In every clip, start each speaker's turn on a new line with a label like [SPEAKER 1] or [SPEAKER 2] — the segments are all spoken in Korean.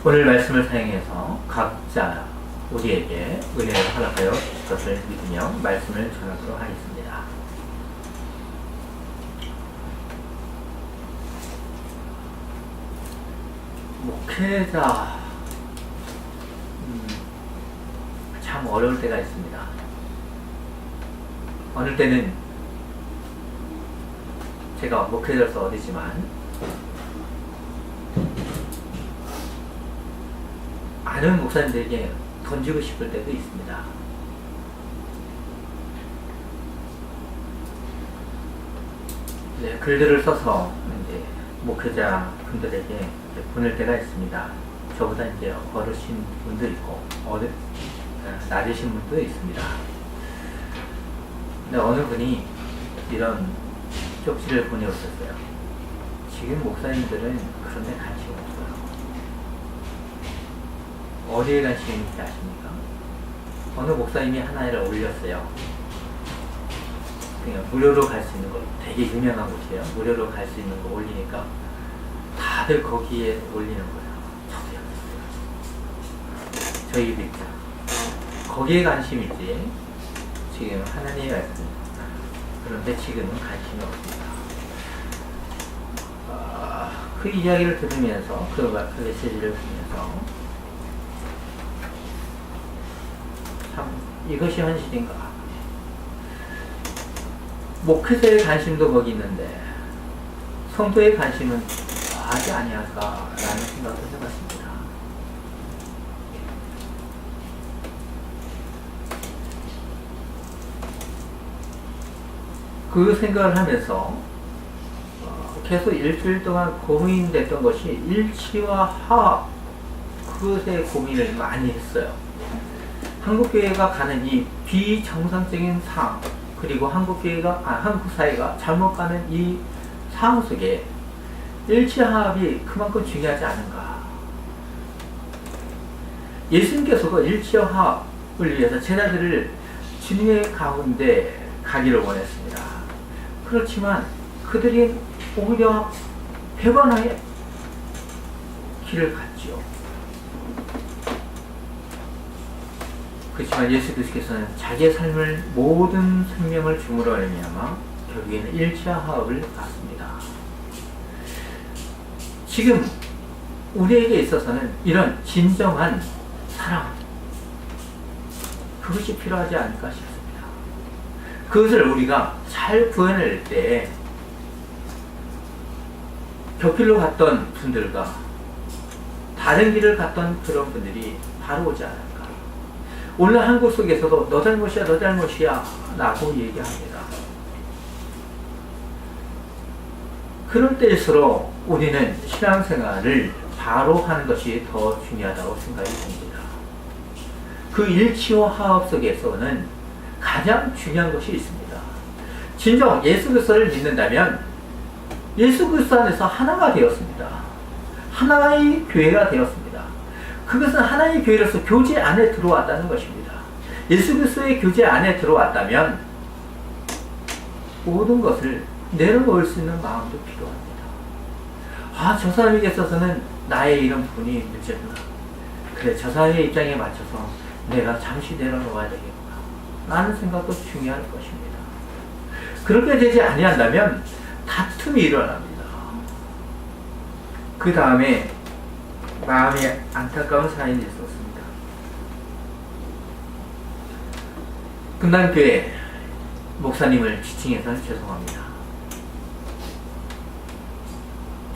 [SPEAKER 1] 오늘 말씀을 사용해서 각자 우리에게 은혜를 허락하여 주실 것을 믿으며 말씀을 전하도록 하겠습니다. 목회자 참 어려울 때가 있습니다. 어느 때는 제가 목회자로서 어리지만 많은 목사님들에게 던지고 싶을 때도 있습니다. 네, 글들을 써서 이제 목회자 분들에게 보낼 때가 있습니다. 저보다 이제 어르신 분도 있고 낮으신 분도 있습니다. 근데 어느 분이 이런 쪽지를 보내오셨어요. 지금 목사님들은 그런 데 관심 없어요. 어디에 관심이 있는지 아십니까? 어느 목사님이 하나를 올렸어요. 그냥 무료로 갈 수 있는 거, 되게 유명한 곳이에요. 무료로 갈 수 있는 거 올리니까 다들 거기에 올리는 거예요. 저도 여기 있어요. 저희도 있죠. 거기에 관심이지 지금 하나님의 말씀, 그런데 지금은 관심이 없습니다. 그 이야기를 들으면서 그 메시지를 보면서 참 이것이 현실인가. 목회자의 관심도 거기 있는데 성도의 관심은 하지 아니할까라는 생각을 해봤습니다. 그 생각을 하면서 계속 일주일 동안 고민됐던 것이 일치와 화합, 그것에 고민을 많이 했어요. 한국교회가 가는 이 비정상적인 상황, 그리고 한국 사회가 잘못 가는 이 상황 속에 일치화합이 그만큼 중요하지 않은가. 예수님께서도 일치화합을 위해서 제자들을 주님의 가운데 가기를 원했습니다. 그렇지만 그들이 오히려 배반의 길을 갔지요. 그렇지만 예수 그리스도께서는 자기의 삶을 모든 생명을 주므로 말미암아 결국에는 일치화합을 갖습니다. 지금 우리에게 있어서는 이런 진정한 사랑, 그것이 필요하지 않을까 싶습니다. 그것을 우리가 잘 구해낼 때 곁길로 갔던 분들과 다른 길을 갔던 그런 분들이 바로 오지 않을까. 오늘 한국 속에서도 너 잘못이야, 너 잘못이야 라고 얘기합니다. 그럴 때일수록 우리는 신앙생활을 바로 하는 것이 더 중요하다고 생각이 듭니다. 그 일치와 화합 속에서는 가장 중요한 것이 있습니다. 진정 예수 그리스도를 믿는다면 예수 그리스도 안에서 하나가 되었습니다. 하나의 교회가 되었습니다. 그것은 하나의 교회로서 교제 안에 들어왔다는 것입니다. 예수 그리스도의 교제 안에 들어왔다면 모든 것을 내려놓을 수 있는 마음도 필요합니다. 저 사람에게 있어서는 나의 이런 부분이 문제구나. 그래, 저 사람의 입장에 맞춰서 내가 잠시 내려놓아야 되겠구나 라는 생각도 중요할 것입니다. 그렇게 되지 아니한다면 다툼이 일어납니다. 그 다음에 마음에 안타까운 사연이 있었습니다. 금단교회 목사님을 지칭해서 죄송합니다.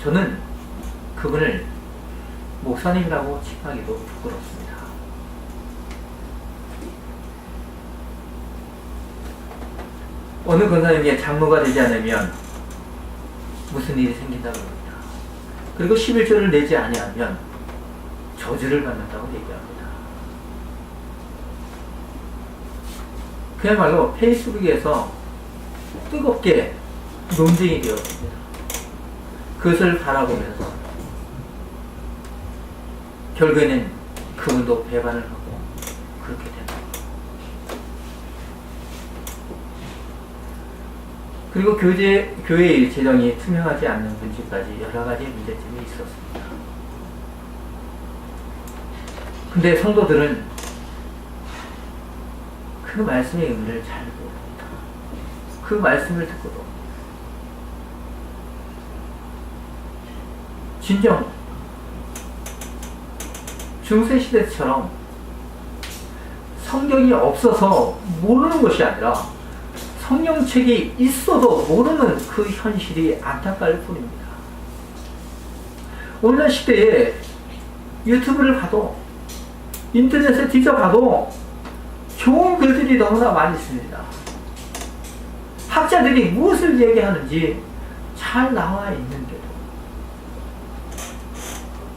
[SPEAKER 1] 저는 그분을 목사님이라고 칭하기도 부끄럽습니다. 어느 권사님이 장로가 되지 않으면 무슨 일이 생긴다고 합니다. 그리고 11조를 내지 아니하면 저주를 받는다고 얘기합니다. 그야말로 페이스북에서 뜨겁게 논쟁이 되었습니다. 그것을 바라보면서 결국에는 그분도 배반을 하고 그렇게 됩니다. 그리고 교회의 재정이 투명하지 않는 분지까지 여러 가지 문제점이 있었습니다. 근데 성도들은 그 말씀의 의미를 잘 모릅니다. 그 말씀을 듣고도 진정 중세시대처럼 성경이 없어서 모르는 것이 아니라 성경책이 있어도 모르는 그 현실이 안타까울 뿐입니다. 오늘날 시대에 유튜브를 봐도 인터넷에 뒤져봐도 좋은 글들이 너무나 많이 있습니다. 학자들이 무엇을 얘기하는지 잘 나와 있는데도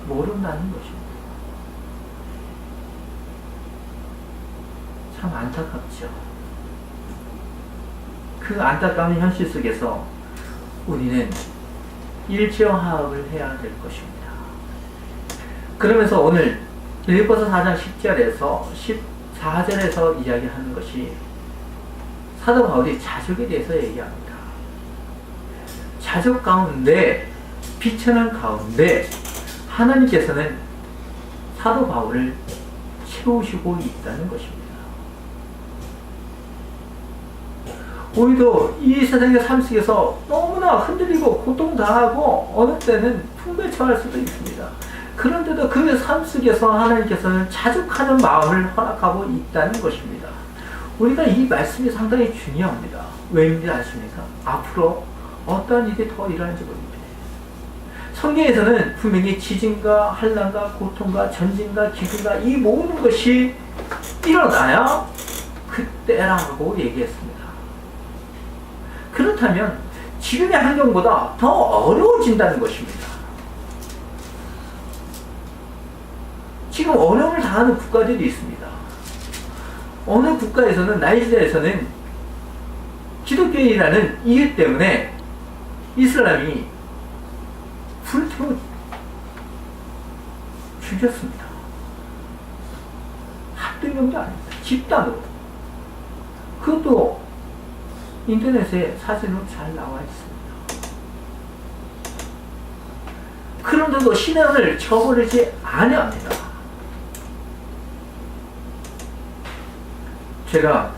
[SPEAKER 1] 모른다는 것입니다. 참 안타깝죠. 그 안타까운 현실 속에서 우리는 일제화합을 해야 될 것입니다. 그러면서 오늘 빌립보서 4장 10절에서 14절에서 이야기하는 것이 사도 바울이 자족에 대해서 얘기합니다. 자족 가운데, 비천한 가운데 하나님께서는 사도 바울을 채우시고 있다는 것입니다. 우리도 이 세상의 삶 속에서 너무나 흔들리고 고통당하고 어느 때는 풍부에 처할 수도 있습니다. 그런데도 그 삶 속에서 하나님께서는 자족하는 마음을 허락하고 있다는 것입니다. 우리가 이 말씀이 상당히 중요합니다. 왜인지 아십니까? 앞으로 어떠한 일이 더 일어날지 모릅니다. 성경에서는 분명히 지진과 환난과 고통과 전쟁과 기근과 이 모든 것이 일어나야 그때라고 얘기했습니다. 그렇다면 지금의 환경보다 더 어려워진다는 것입니다. 지금 어려움을 당하는 국가들이 있습니다. 어느 국가에서는, 나이지리아에서는 기독교인이라는 이유 때문에 이슬람이 불태워 죽였습니다. 한두 명도 아닙니다. 집단으로. 그것도 인터넷에 사진으로 잘 나와 있습니다. 그런데도 신앙을 저버리지 아니합니다. 제가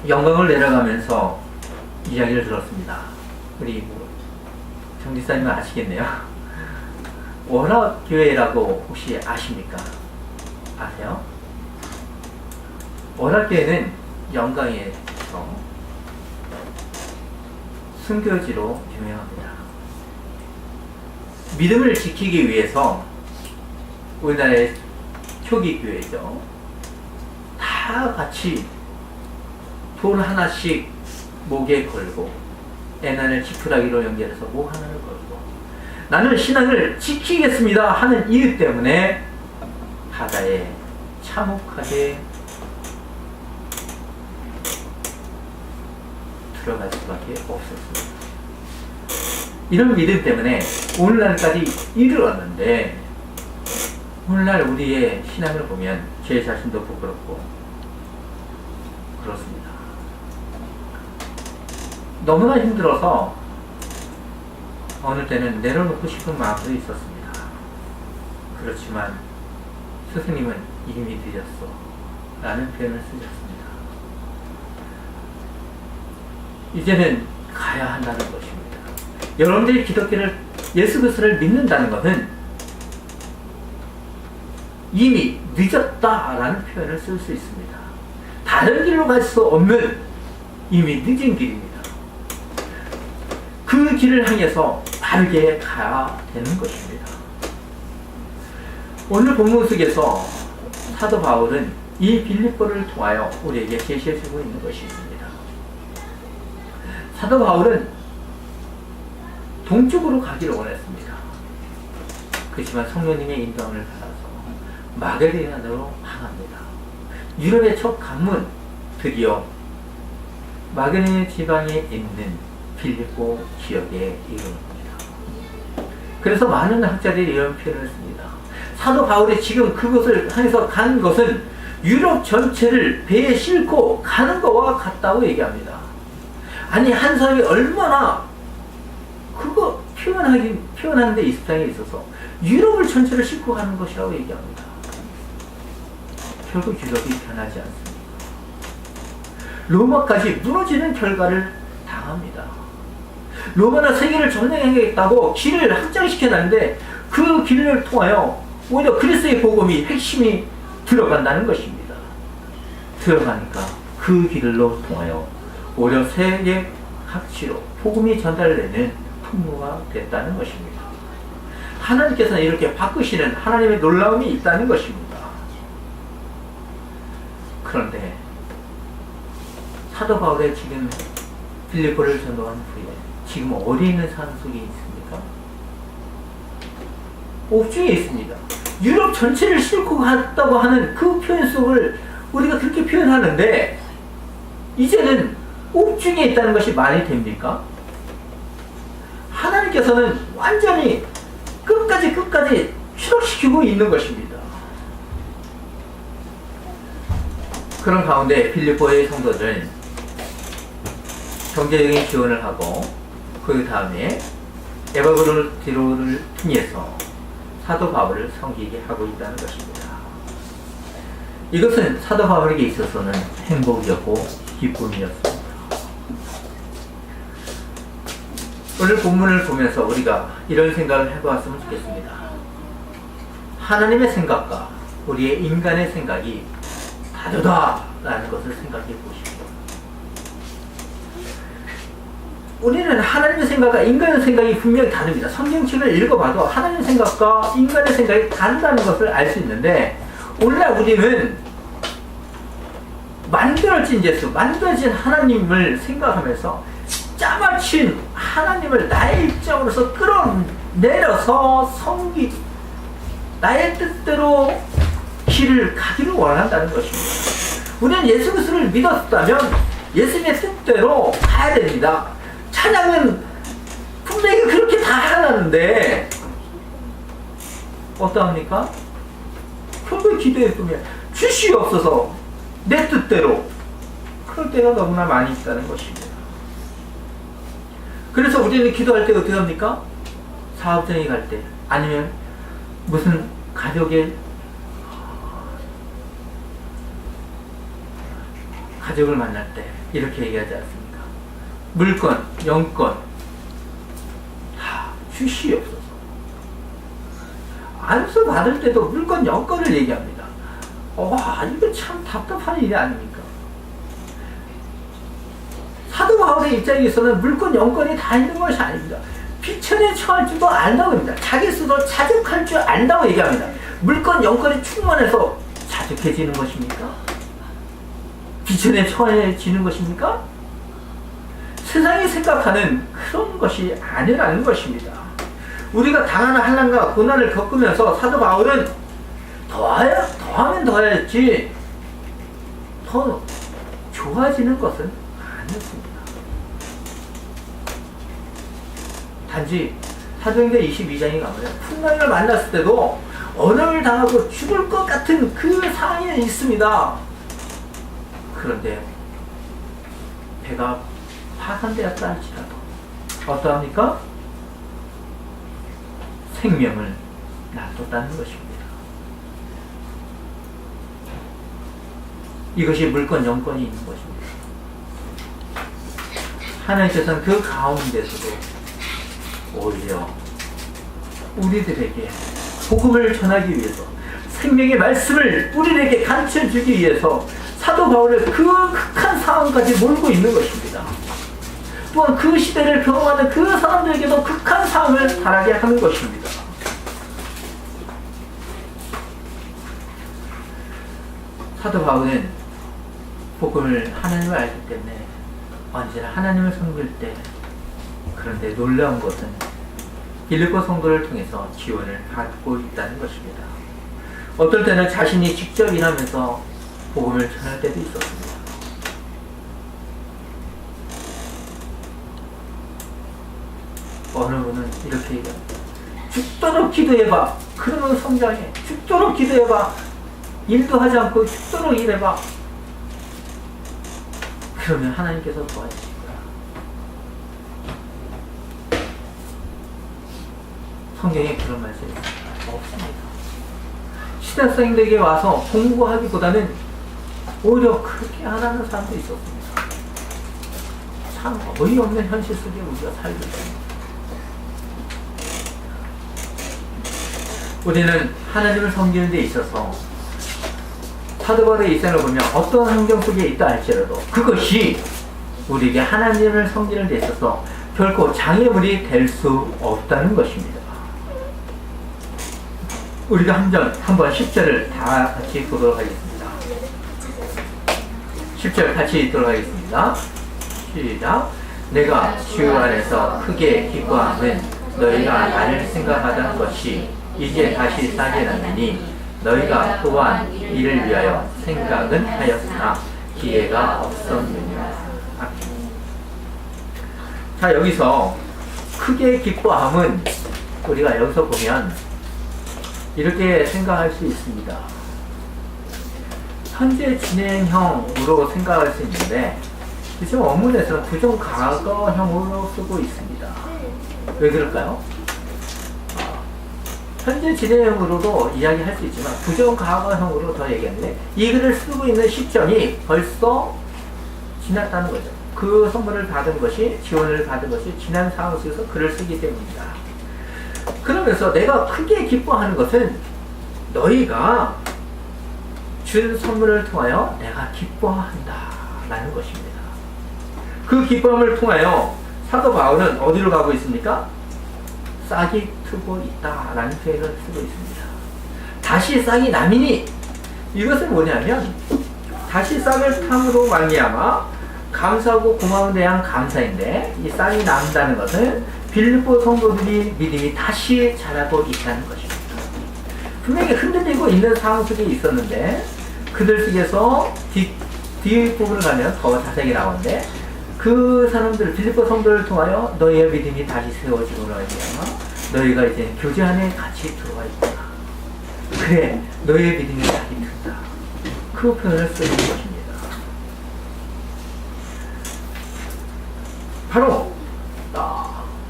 [SPEAKER 1] 영광을 내려가면서 이야기를 들었습니다. 우리 정지사님은 아시겠네요. 원학교회라고 혹시 아십니까? 아세요? 원학교회는 영광에서 순교지로 유명합니다. 믿음을 지키기 위해서 우리나라의 초기 교회죠. 다 같이 돈 하나씩 목에 걸고 애난을 지푸라기로 연결해서 목 하나를 걸고 나는 신앙을 지키겠습니다 하는 이유 때문에 바다에 참혹하게 들어갈 수밖에 없었습니다. 이런 믿음 때문에 오늘날까지 이르렀는데 오늘날 우리의 신앙을 보면 제 자신도 부끄럽고 그렇습니다. 너무나 힘들어서 어느 때는 내려놓고 싶은 마음도 있었습니다. 그렇지만 스승님은 이미 늦었어 라는 표현을 쓰셨습니다. 이제는 가야 한다는 것입니다. 여러분들이 기독교를, 예수 그리스도를 믿는다는 것은 이미 늦었다라는 표현을 쓸 수 있습니다. 다른 길로 갈 수 없는 이미 늦은 길입니다. 그 길을 향해서 바르게 가야 되는 것입니다. 오늘 본문 속에서 사도 바울은 이 빌립보를 통하여 우리에게 제시해주고 있는 것이 있습니다. 사도 바울은 동쪽으로 가기를 원했습니다. 그렇지만 성령님의 인도함을 받아서 마게도냐로 향합니다. 유럽의 첫 관문, 드디어 마게도냐 지방에 있는 빌립보 지역에 이르릅니다. 그래서 많은 학자들이 이런 표현을 씁니다. 사도 바울이 지금 그곳을 향해서 가는 것은 유럽 전체를 배에 싣고 가는 것과 같다고 얘기합니다. 아니, 한 사람이 얼마나 그거 표현하는 데 입장에 있어서 유럽을 전체를 싣고 가는 것이라고 얘기합니다. 결국 유럽이 변하지 않습니다. 로마까지 무너지는 결과를 당합니다. 로마는 세계를 점령하겠다고 길을 확장시켜놨는데 그 길을 통하여 오히려 그리스의 복음이 핵심이 들어간다는 것입니다. 들어가니까 그 길로 통하여 오히려 세계 각지로 복음이 전달되는 풍모가 됐다는 것입니다. 하나님께서는 이렇게 바꾸시는 하나님의 놀라움이 있다는 것입니다. 그런데 사도 바울의 지금 빌립보를 전도한 후에 지금 어디 있는 삶 속에 있습니까? 옥중에 있습니다. 유럽 전체를 싣고 갔다고 하는 그 표현 속을 우리가 그렇게 표현하는데 이제는 옥중에 있다는 것이 말이 됩니까? 하나님께서는 완전히 끝까지 추락시키고 있는 것입니다. 그런 가운데 빌립보의 성도들은 경제적인 지원을 하고 그 다음에 에바브로를 통해서 사도 바울을 섬기게 하고 있다는 것입니다. 이것은 사도 바울에게 있어서는 행복이었고 기쁨이었습니다. 오늘 본문을 보면서 우리가 이런 생각을 해보았으면 좋겠습니다. 하나님의 생각과 우리의 인간의 생각이 다르다라는 것을 생각해 보십시오. 우리는 하나님의 생각과 인간의 생각이 분명히 다릅니다. 성경책을 읽어봐도 하나님의 생각과 인간의 생각이 다르다는 것을 알 수 있는데 오늘날 우리는 만들어진 예수, 만들어진 하나님을 생각하면서 짜맞춘 하나님을 나의 입장으로서 끌어내려서 나의 뜻대로 길을 가기를 원한다는 것입니다. 우리는 예수 그리스도를 믿었다면 예수님의 뜻대로 가야 됩니다. 찬양은 분명히 그렇게 다 하라는데 어떠합니까? 결국 기도에 보면 주시옵소서 내 뜻대로 그럴 때가 너무나 많이 있다는 것입니다. 그래서 우리는 기도할 때 어떻게 합니까? 사업장에 갈 때 아니면 무슨 가족을 만날 때 이렇게 얘기하지 않습니까? 물건, 영권 다 주시옵소서. 안수 받을 때도 물건, 영권을 얘기합니다. 이거 참 답답한 일이 아닙니까? 사도 바울의 입장에서는 물권, 영권이 다 있는 것이 아닙니다. 비천에 처할 줄도 안다고 합니다. 자기 스스로 자족할 줄 안다고 얘기합니다. 물권, 영권이 충만해서 자족해지는 것입니까? 비천에 처해지는 것입니까? 세상이 생각하는 그런 것이 아니라는 것입니다. 우리가 당하는 환난과 고난을 겪으면서 사도 바울은 더하면 더하였지 더 좋아지는 것은 아니었습니다. 단지 사도행전 22장에 가면 풍랑을 만났을 때도 언어를 당하고 죽을 것 같은 그 상황에 있습니다. 그런데 배가 파산되었다 할지라도 어떠합니까? 생명을 놔뒀다는 것입니다. 이것이 물권, 영권이 있는 것입니다. 하나님께서는 그 가운데서도 오히려 우리들에게 복음을 전하기 위해서 생명의 말씀을 우리에게 가르쳐주기 위해서 사도 바울을 그 극한 상황까지 몰고 있는 것입니다. 또한 그 시대를 경험하는 그 사람들에게도 극한 상황을 당하게 하는 것입니다. 사도 바울은 복음을 하나님을 알기 때문에 언제나 하나님을 섬길 때 그런데 놀라운 것은 빌립보 성도를 통해서 지원을 받고 있다는 것입니다. 어떨 때는 자신이 직접 일하면서 복음을 전할 때도 있었습니다. 어느 분은 이렇게 얘기합니다. 죽도록 기도해봐. 그러면 성장해. 죽도록 기도해봐. 일도 하지 않고 죽도록 일해봐. 그러면 하나님께서 도와주실 거야. 성경에 그런 말씀이 없습니다. 신학생들에게 와서 공부하기보다는 오히려 그렇게 안 하는 사람도 있었습니다. 참 어이없는 현실 속에 우리가 살고 있습니다. 우리는 하나님을 섬기는 데 있어서 사도 바울의 일생을 보면 어떤 환경 속에 있다 할지라도 그것이 우리에게 하나님을 섬기는 데 있어서 결코 장애물이 될 수 없다는 것입니다. 우리가 한번 10절을 다 같이 읽도록 하겠습니다. 10절 같이 읽도록 하겠습니다. 시작. 내가 주 안에서 크게 기뻐함은 너희가 나를 생각하던 것이 이제 다시 싸게 나느니 너희가 또한 이를 위하여 생각은 하였으나 기회가 없었느니라. 자, 여기서 크게 기뻐함은 우리가 여기서 보면 이렇게 생각할 수 있습니다. 현재 진행형으로 생각할 수 있는데 지금 원문에서는 부정과거형으로 쓰고 있습니다. 왜 그럴까요? 현재 진행형으로도 이야기할 수 있지만 부정과거형으로 더 얘기하는데 이 글을 쓰고 있는 시점이 벌써 지났다는 거죠. 그 선물을 받은 것이, 지원을 받은 것이 지난 상황 속에서 글을 쓰기 때문입니다. 그러면서 내가 크게 기뻐하는 것은 너희가 준 선물을 통하여 내가 기뻐한다 라는 것입니다. 그 기쁨을 통하여 사도 바울은 어디로 가고 있습니까? 싹이 트고 있다 라는 표현을 쓰고 있습니다. 다시 싹이 나미니 이것은 뭐냐면 다시 싹을 탐으로 말미암아 감사하고 고마운 대한 감사인데 이 싹이 남다는 것은 빌립보 성도들이 믿음이 다시 자라고 있다는 것입니다. 분명히 흔들리고 있는 상황 속에 있었는데 그들 속에서 뒷부분을 가면 더 자세하게 나오는데 그 사람들 빌립보 성도를 통하여 너희의 믿음이 다시 세워지고 말미암아 너희가 이제 교제 안에 같이 들어와 있구나. 그래 너희의 믿음이 다시 든다. 그 표현을 쓰는 것입니다. 바로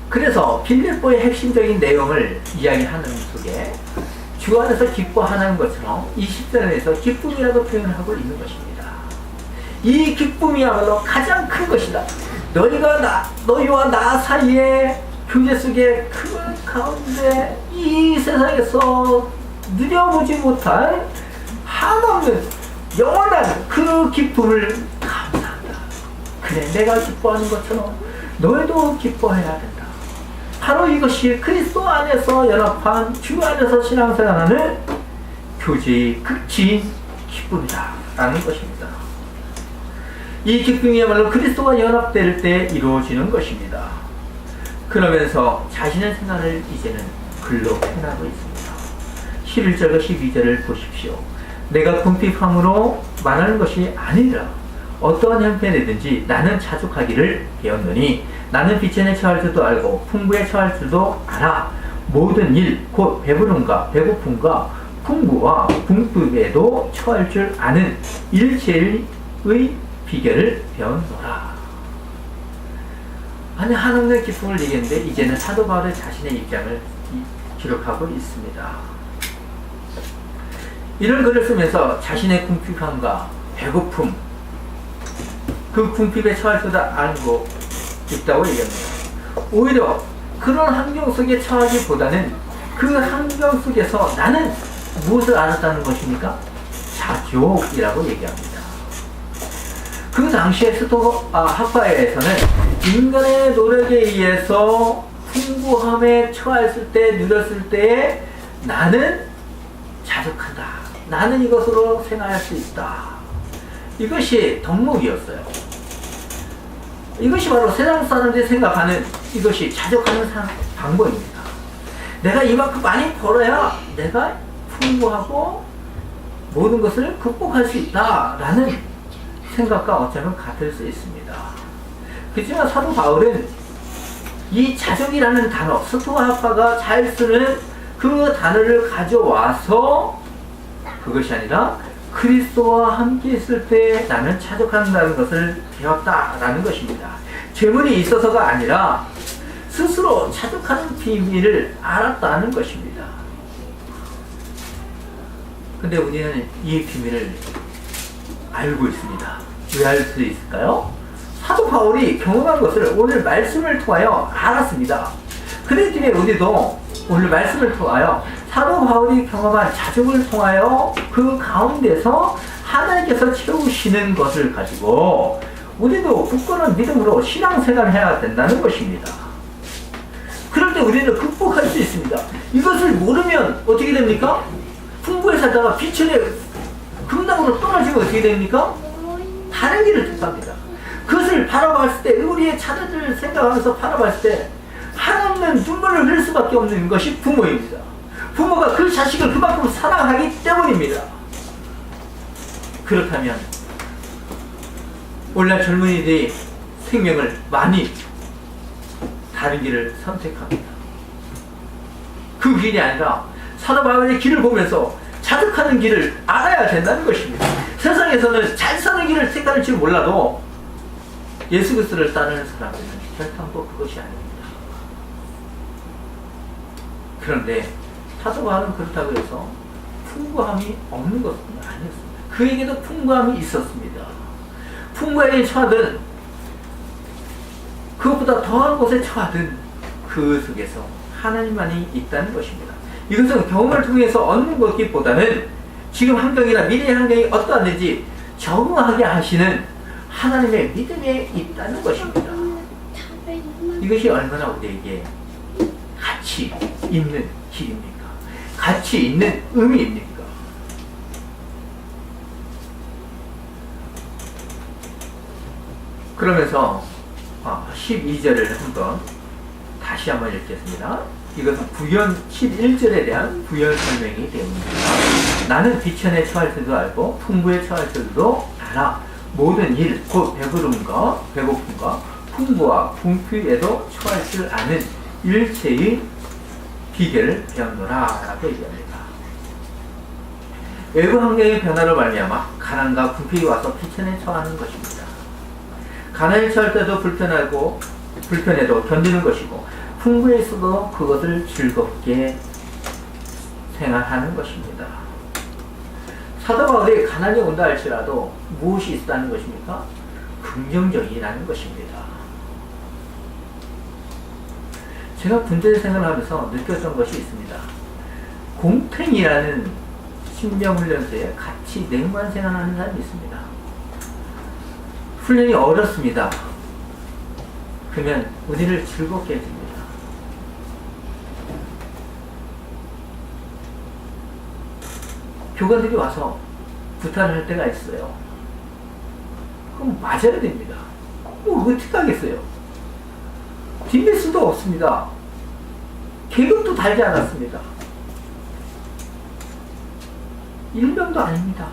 [SPEAKER 1] 그래서 빌립보의 핵심적인 내용을 이야기하는 속에 주 안에서 기뻐하는 것처럼 20절에서 기쁨이라고 표현하고 있는 것입니다. 이 기쁨이야말로 가장 큰 것이다. 너희와 나 사이에 교제 속에 그 가운데 이 세상에서 누려보지 못한 한없는 영원한 그 기쁨을 감사한다. 그래 내가 기뻐하는 것처럼 너희도 기뻐해야 된다. 바로 이것이 그리스도 안에서 연합한 주 안에서 신앙생활하는 교제의 극치인 기쁨이다 라는 것입니다. 이 기쁨이야말로 그리스도와 연합될 때 이루어지는 것입니다. 그러면서 자신의 생활을 이제는 글로 표현하고 있습니다. 11절과 12절을 보십시오. 내가 궁핍함으로 말하는 것이 아니라 어떠한 형편이든지 나는 자족하기를 배웠노니 나는 빛에 처할 줄도 알고 풍부에 처할 줄도 알아. 모든 일 곧 배부름과 배고픔과 풍부와 궁핍에도 처할 줄 아는 일체의 비결을 배웠노라. 아니 한없는 기쁨을 얘기했는데 이제는 사도 바울의 자신의 입장을 기록하고 있습니다. 이런 글을 쓰면서 자신의 궁핍함과 배고픔 그 궁핍에 처할 줄도 알고 있다고 얘기합니다. 오히려 그런 환경 속에 처하기보다는 그 환경 속에서 나는 무엇을 알았다는 것입니까? 자족이라고 얘기합니다. 그 당시에 학파에서는 인간의 노력에 의해서 풍부함에 처했을 때, 누렸을 때에 나는 자족한다. 나는 이것으로 생활할 수 있다. 이것이 덕목이었어요. 이것이 바로 세상 사람들이 생각하는 이것이 자족하는 방법입니다. 내가 이만큼 많이 벌어야 내가 풍부하고 모든 것을 극복할 수 있다라는 생각과 어쩌면 같을 수 있습니다. 그렇지만 사도 바울은 이 자족이라는 단어, 스토아파가 잘 쓰는 그 단어를 가져와서 그것이 아니라 그리스도와 함께 있을 때 나는 자족한다는 것을 배웠다라는 것입니다. 재물이 있어서가 아니라 스스로 자족하는 비밀을 알았다는 것입니다. 근데 우리는 이 비밀을 알고 있습니다. 왜 알 수 있을까요? 사도 바울이 경험한 것을 오늘 말씀을 통하여 알았습니다. 그렇기 때문에 우리도 오늘 말씀을 통하여 사도 바울이 경험한 자족을 통하여 그 가운데서 하나님께서 채우시는 것을 가지고 우리도 굳건한 믿음으로 신앙생활을 해야 된다는 것입니다. 그럴 때 우리는 극복할 수 있습니다. 이것을 모르면 어떻게 됩니까? 풍부에 살다가 비천에 금당으로 떨어지면 어떻게 됩니까? 다른 길을 택합니다. 그것을 바라봤을 때, 우리의 자녀들을 생각하면서 바라봤을 때 한없는 눈물을 흘릴 수밖에 없는 것이 부모입니다. 부모가 그 자식을 그만큼 사랑하기 때문입니다. 그렇다면 오늘날 젊은이들이 생명을 많이 다른 길을 선택합니다. 그 길이 아니라 사도 바울의 길을 보면서 자득하는 길을 알아야 된다는 것입니다. 세상에서는 잘 사는 길을 택할지 몰라도 예수 그리스도를 따르는 사람들은 결단코 그것이 아닙니다. 그런데 사도 바울은 그렇다고 해서 풍부함이 없는 것은 아니었습니다. 그에게도 풍부함이 있었습니다. 풍부에 처하든 그것보다 더한 곳에 처하든 그 속에서 하나님만이 있다는 것입니다. 이것은 경험을 통해서 얻는 것보다는 지금 환경이나 미래의 환경이 어떠한지 적응하게 하시는 하나님의 믿음에 있다는 것입니다. 이것이 얼마나 우리에게 가치 있는 길입니까? 가치 있는 의미입니까? 그러면서 12절을 한번 다시 한번 읽겠습니다. 이것은 부연 11절에 대한 부연 설명이 되옵니다. 나는 비천에 처할 줄도 알고 풍부에 처할 줄도 알아. 모든 일, 곧 배부름과 배고픔과 풍부와 궁핍에도 처할 줄 아는 일체의 비결을 배웠노라 라고 얘기합니다. 외부 환경의 변화로 말미암아 가난과 궁핍이 와서 비천에 처하는 것입니다. 가난에 처할 때도 불편해도 견디는 것이고 풍부에 있어도 그것을 즐겁게 생활하는 것입니다. 사도 바울이 가난이 온다 할지라도 무엇이 있다는 것입니까? 긍정적이라는 것입니다. 제가 군대 생활하면서 느꼈던 것이 있습니다. 곰탱이라는 신병훈련소에 같이 냉만 생활하는 사람이 있습니다. 훈련이 어렵습니다. 그러면 우리를 즐겁게 해줍니다. 교관들이 와서 부탁을 할 때가 있어요. 그럼 맞아야 됩니다. 뭐 어떻게 하겠어요? 뒷밀 수도 없습니다. 계급도 달지 않았습니다. 일병도 아닙니다.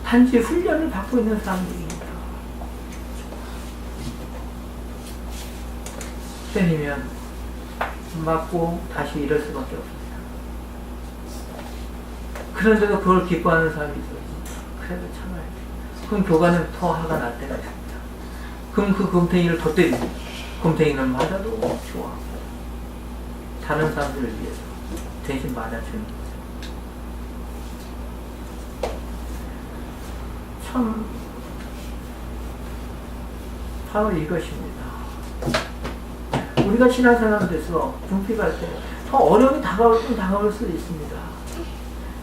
[SPEAKER 1] 단지 훈련을 받고 있는 사람들입니다. 때리면 맞고 다시 이럴 수밖에 없습니다. 그런데도 그걸 기뻐하는 사람이 있어요. 그래도 참아야 돼. 그럼 교관은 더 화가 날 때가 있습니다. 그럼 그 곰탱이를 더 때리고 곰탱이는 맞아도 좋아. 다른 사람들을 위해서 대신 맞아주는 거죠. 참 바로 이것입니다. 우리가 신앙생활에서 궁핍할 때 더 어려움이 다가올 수 있습니다.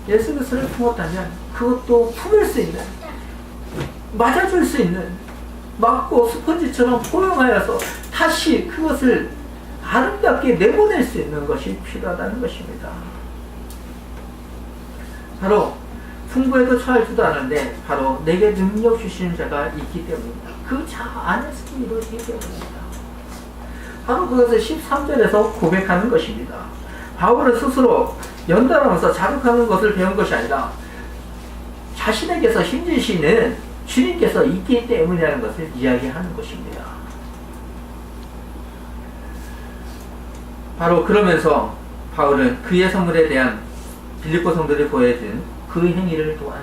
[SPEAKER 1] 예수 그리스도를 품었다면 그것도 품을 수 있는, 맞아줄 수 있는, 맞고 스펀지처럼 포용하여서 다시 그것을 아름답게 내보낼 수 있는 것이 필요하다는 것입니다. 바로 풍부에도 처할 줄도 아는데 바로 내게 능력 주시는 자가 있기 때문입니다. 그 자 안에서 이루어지기 때문입니다. 바로 그것을 13절에서 고백하는 것입니다. 바울은 스스로 연달아서 자극하는 것을 배운 것이 아니라 자신에게서 힘주시는 주님께서 있기 때문이라는 것을 이야기하는 것입니다. 바로 그러면서 바울은 그의 선물에 대한 빌립보 성도들이 보여준 그 행위를 또한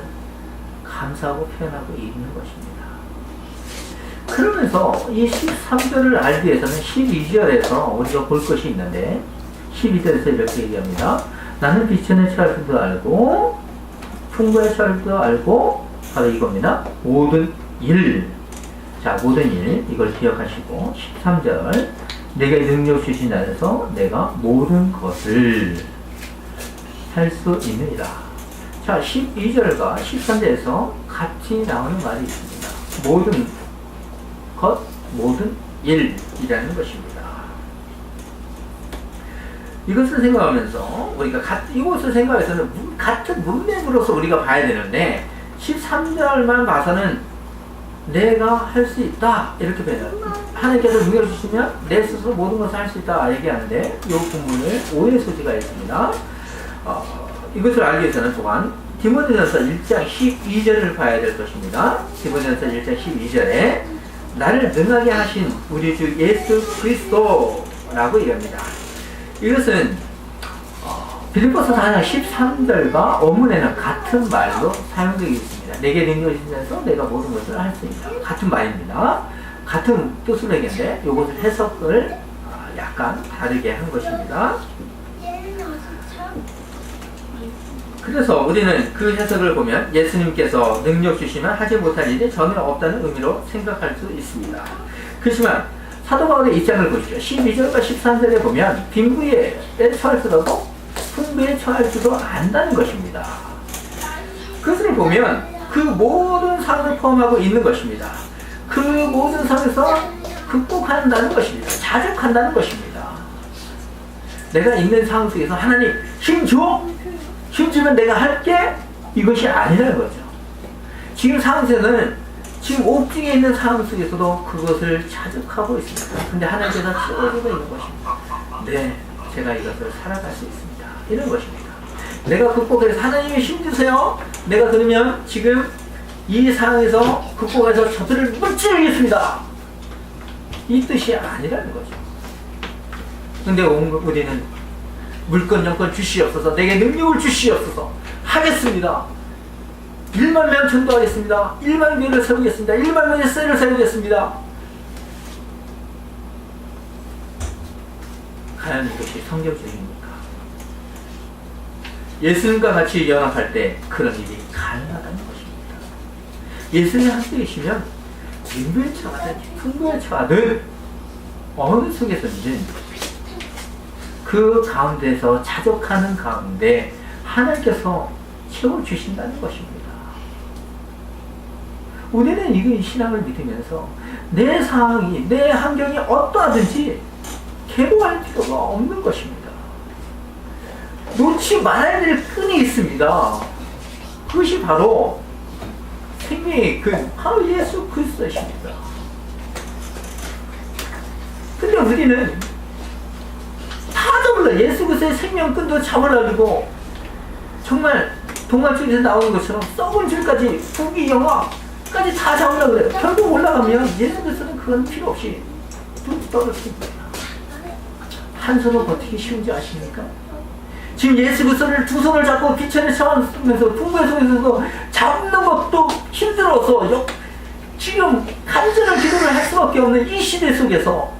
[SPEAKER 1] 감사하고 표현하고 있는 것입니다. 그러면서 이 13절을 알기 위해서는 12절에서 우리가 볼 것이 있는데 12절에서 이렇게 얘기합니다. 나는 빛에 처할 줄도 알고 풍부에 처할 줄도 알고 바로 이겁니다. 모든 일. 자, 모든 일 이걸 기억하시고 13절 내게 능력 주신 자에서 내가 모든 것을 할 수 있느니라. 자, 12절과 13절에서 같이 나오는 말이 있습니다. 모든 것, 모든 일이라는 것입니다. 이것을 생각하면서 우리가 이것을 생각해서는 같은 문맥으로서 우리가 봐야 되는데 13절만 봐서는 내가 할 수 있다 이렇게 배워요. 하나님께서 능력을 주시면 내 스스로 모든 것을 할 수 있다 얘기하는데 이 부분을 오해 소지가 있습니다. 이것을 알기 위해서는 또한 디모데전서 1장 12절을 봐야 될 것입니다. 디모데전서 1장 12절에 나를 능하게 하신 우리 주 예수 그리스도라고 얘기합니다. 이것은 빌립보서 4장 13절과 원문에는 같은 말로 사용되고 있습니다. 내게 능력을 주셔서 내가 모든 것을 할 수 있다. 같은 말입니다. 같은 뜻으로 얘기했는데 이것을 해석을 약간 다르게 한 것입니다. 그래서 우리는 그 해석을 보면 예수님께서 능력 주시면 하지 못할 일이 전혀 없다는 의미로 생각할 수 있습니다. 그렇지만 사도 바울의 입장을 보시죠. 12절과 13절에 보면 빈부에 처할 수도 풍부에 처할 줄도 안다는 것입니다. 그것을 보면 그 모든 상을 포함하고 있는 것입니다. 그 모든 상에서 극복한다는 것입니다. 자족한다는 것입니다. 내가 있는 상황 속에서 하나님 힘 줘! 힘 주면 내가 할게! 이것이 아니라는 거죠. 지금 상세는 지금 옥중에 있는 상황 속에서도 그것을 자족하고 있습니다. 근데 하나님께서 채워주고 있는 것입니다. 네, 제가 이것을 살아갈 수 있습니다. 이런 것입니다. 내가 극복해서 하나님의 힘 주세요. 내가 그러면 지금 이 상황에서 극복해서 저들을 무찌르겠습니다. 이 뜻이 아니라는 거죠. 근데 우리는 물건 영권 주시옵소서, 내게 능력을 주시옵소서, 하겠습니다. 1만 명 전도하겠습니다. 1만 교회를 세우겠습니다. 1만 명의 셀을 세우겠습니다. 과연 이것이 성경적입니까? 예수님과 같이 연합할 때 그런 일이 가능하다는 것입니다. 예수님 함께 계시면 빈부에 처하든 풍부에 처하든 어느 속에서든지 그 가운데서 자족하는 가운데 하나님께서 채워주신다는 것입니다. 우리는 이 신앙을 믿으면서 내 상황이, 내 환경이 어떠하든지 괴로워할 필요가 없는 것입니다. 놓지 말아야 될 끈이 있습니다. 그것이 바로 생명의 근, 바로 예수 그리스도십니다. 근데 우리는 다 잡으려 예수 그리스도의 생명끈도 잡으려고 정말 동화 쪽에서 나오는 것처럼 썩은 줄까지 부귀 영화까지 다 잡으려고 그래요. 결국 올라가면 예수 그리스도는 그건 필요 없이 뚝 떨어집니다. 한 손으로 버티기 쉬운지 아십니까? 지금 예수 그리스도를 두 손을 잡고 비천에 처하면서 풍부의 속에서도 잡는 것도 힘들어서 지금 간절한 기도를 할 수밖에 없는 이 시대 속에서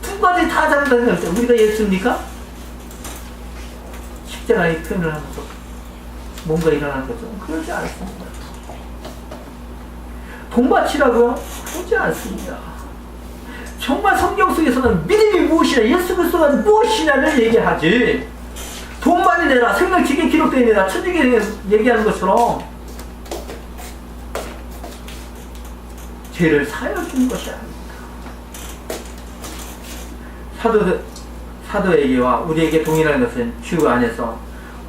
[SPEAKER 1] 두 가지 다 잡는다는 거죠. 우리가 예수입니까? 십자가의 표현을 하면서 뭔가 일어나는 거죠. 그러지 않습니다. 돈바치라고요? 그러지 않습니다. 정말 성경 속에서는 믿음이 무엇이냐, 예수 그리스도가 무엇이냐를 얘기하지, 돈 많이 내라, 생명책에 기록되어 있느라, 천주교 얘기하는 것처럼 죄를 사하여 주는 것이 아닙니다. 사도에게와 우리에게 동일한 것은 주 안에서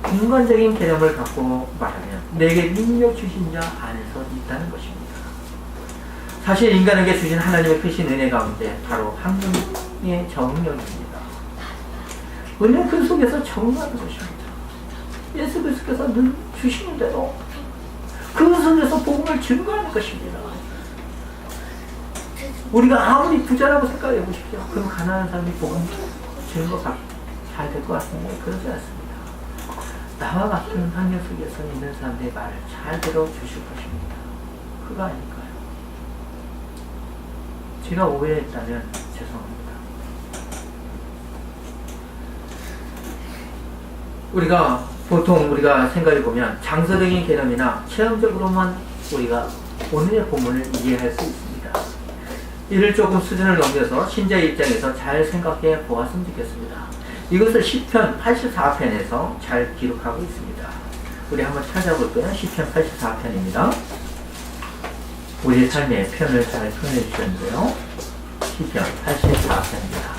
[SPEAKER 1] 공간적인 개념을 갖고 말하면 내게 능력 주신 자 안에서 있다는 것입니다. 사실 인간에게 주신 하나님의 크신 은혜 가운데 바로 하나님의 정령입니다. 은혜 그 속에서 적응하는 것입니다. 예수 그리스도께서 늘 주시는 대로 그 속에서 복음을 증거하는 것입니다. 우리가 아무리 부자라고 생각해 보십시오. 그럼 가난한 사람이 복음 증거가 잘 될 것 같습니다. 그러지 않습니다. 나와 같은 환경 속에서 있는 사람들의 말을 잘 들어주실 것입니다. 그거 아닐까요? 제가 오해했다면 죄송합니다. 우리가 보통 우리가 생각해 보면 장서적인 개념이나 체험적으로만 우리가 오늘의 본문을 이해할 수 있습니다. 이를 조금 수준을 넘겨서 신자의 입장에서 잘 생각해 보았으면 좋겠습니다. 이것을 시편 84편에서 잘 기록하고 있습니다. 우리 한번 찾아볼까요? 시편 84편입니다. 우리의 삶의 편을 잘 표현해 주셨는데요. 시편 84편입니다.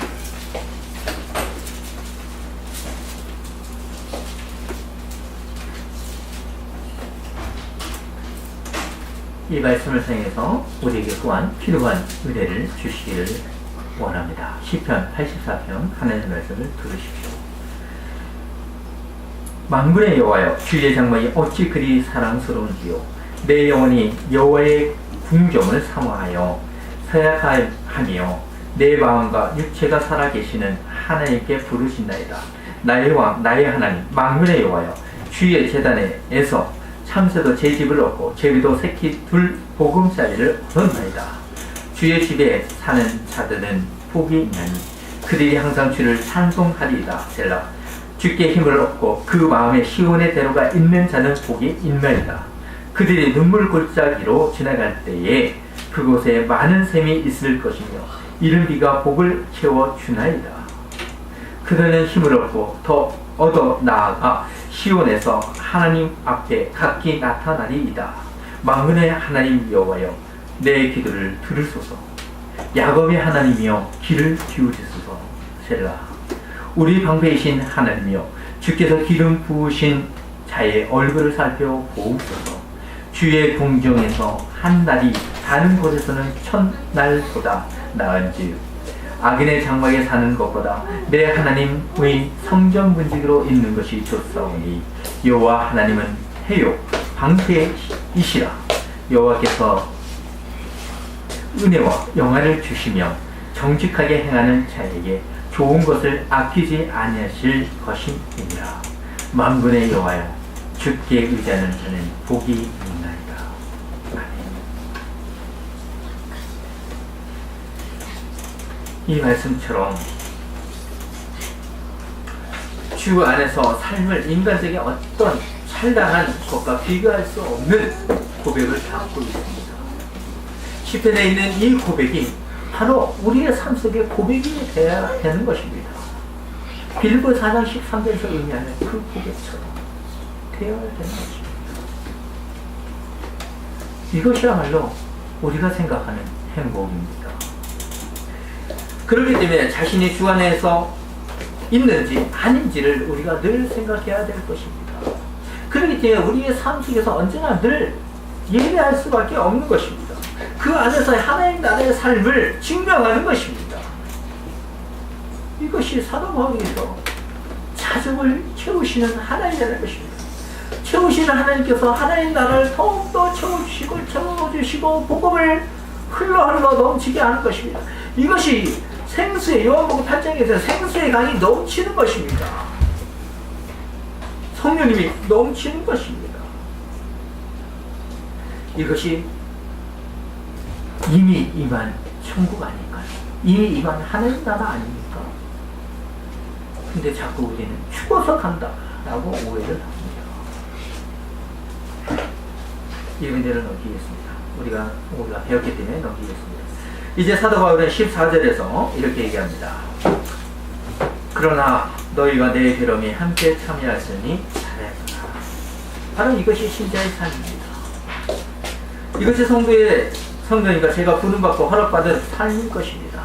[SPEAKER 1] 이 말씀을 통해서 우리에게 또한 필요한 은혜를 주시기를 원합니다. 시편 84편 하나님의 말씀을 들으십시오. 만군의 여호와여, 주의 장막이 어찌 그리 사랑스러운지요. 내 영혼이 여호와의 궁정을 사모하여 서약하며 내 마음과 육체가 살아계시는 하나님께 부르신나이다. 나의 왕, 나의 하나님, 만군의 여호와여, 주의 제단에서 참새도 제 집을 얻고 제비도 새끼 둘 보금자리를 얻었나이다. 주의 집에 사는 자들은 복이 있나니 그들이 항상 주를 찬송하리이다. 셀라. 주께 힘을 얻고 그 마음에 시온의 대로가 있는 자는 복이 있나이다. 그들이 눈물 골짜기로 지나갈 때에 그곳에 많은 샘이 있을 것이며 이른 비가 복을 채워주나이다. 그들은 힘을 얻고 더 얻어 나아가 시온에서 하나님 앞에 각기 나타나리이다. 만군의 하나님 여호와여, 내 기도를 들으소서. 야곱의 하나님이여, 귀를 기울이소서. 셀라. 우리 방패이신 하나님이여, 주께서 기름 부으신 자의 얼굴을 살펴보옵소서. 주의 궁정에서 한 날이 다른 곳에서는 천날보다 나은즉 악인의 장막에 사는 것보다 내 하나님의 성전 문지기로 있는 것이 좋사오니 여호와 하나님은 해요 방패이시라. 여호와께서 은혜와 영화를 주시며 정직하게 행하는 자에게 좋은 것을 아끼지 아니하실 것임이니라. 만군의 여호와여, 주께 의지하는 자는 복이 있나이다. 아멘. 이 말씀처럼 주 안에서 삶을 인간적인 어떤 찬란한 것과 비교할 수 없는 고백을 담고 있습니다. 시편에 있는 이 고백이 바로 우리의 삶 속의 고백이 되어야 되는 것입니다. 빌보 4장 13절에서 의미하는 그 고백처럼 되어야 되는 것입니다. 이것이야말로 우리가 생각하는 행복입니다. 그렇기 때문에 자신이 주 안에서 있는지 아닌지를 우리가 늘 생각해야 될 것입니다. 그렇기 때문에 우리의 삶 속에서 언제나 늘 예배할 수밖에 없는 것입니다. 그 안에서 하나님 나라의 삶을 증명하는 것입니다. 이것이 사도 바울에서 자족을 채우시는 하나님이라는 것입니다. 채우시는 하나님께서 하나님 나라를 더욱더 채워주시고 복음을 흘러 넘치게 하는 것입니다. 이것이 생수의 요한복음 8장에서 생수의 강이 넘치는 것입니다. 성령님이 넘치는 것입니다. 이것이 이미 임한 천국 아닐까요? 이미 임한 하나님 나라 아닙니까? 근데 자꾸 우리는 죽어서 간다라고 오해를 합니다. 이 문제를 넘기겠습니다. 우리가 배웠기 때문에 넘기겠습니다. 이제 사도 바울은 14절에서 이렇게 얘기합니다. 그러나 너희가 내 괴로움에 함께 참여하였으니 잘했구나. 바로 이것이 신자의 삶입니다. 이것이 성도니까 제가 부름받고 허락받은 삶인 것입니다.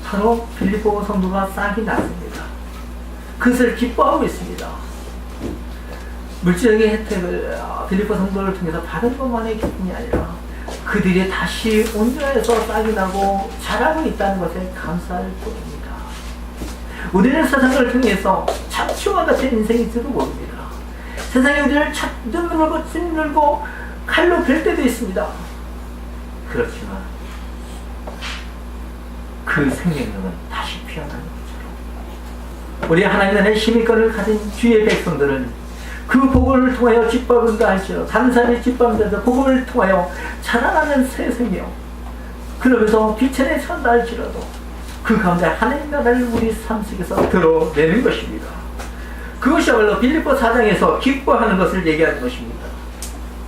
[SPEAKER 1] 바로 빌립보 성도가 싹이 났습니다. 그것을 기뻐하고 있습니다. 물질적인 혜택을 빌립보 성도를 통해서 받은 것만의 기쁨이 아니라 그들이 다시 온전해서 싹이 나고 자라고 있다는 것에 감사할 뿐입니다. 우리는 세상을 통해서 잡초와 같은 인생일지도 모릅니다. 세상에 우리를 눈물고 찔물고 칼로 벨 때도 있습니다. 그렇지만 그 생명력은 다시 피어나는 것처럼 우리 하나님 나라의 힘의권을 가진 주의 백성들은 그 복음을 통하여 짓밟은다 할지라도 다른 사람이 짓밟는다 복음을 통하여 자라나는 새 생명, 그러면서 빛에 산다 할지라도 그 가운데 하나님 나라를 우리 삶 속에서 드러내는 것입니다. 그것이야말로 빌립보 4장에서 기뻐하는 것을 얘기하는 것입니다.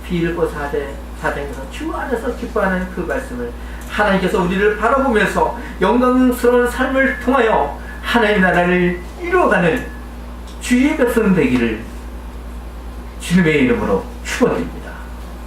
[SPEAKER 1] 빌립보 4장에서 주 안에서 기뻐하는 그 말씀을 하나님께서 우리를 바라보면서 영광스러운 삶을 통하여 하나님의 나라를 이루어가는 주의 백성 되기를 주님의 이름으로 축원드립니다.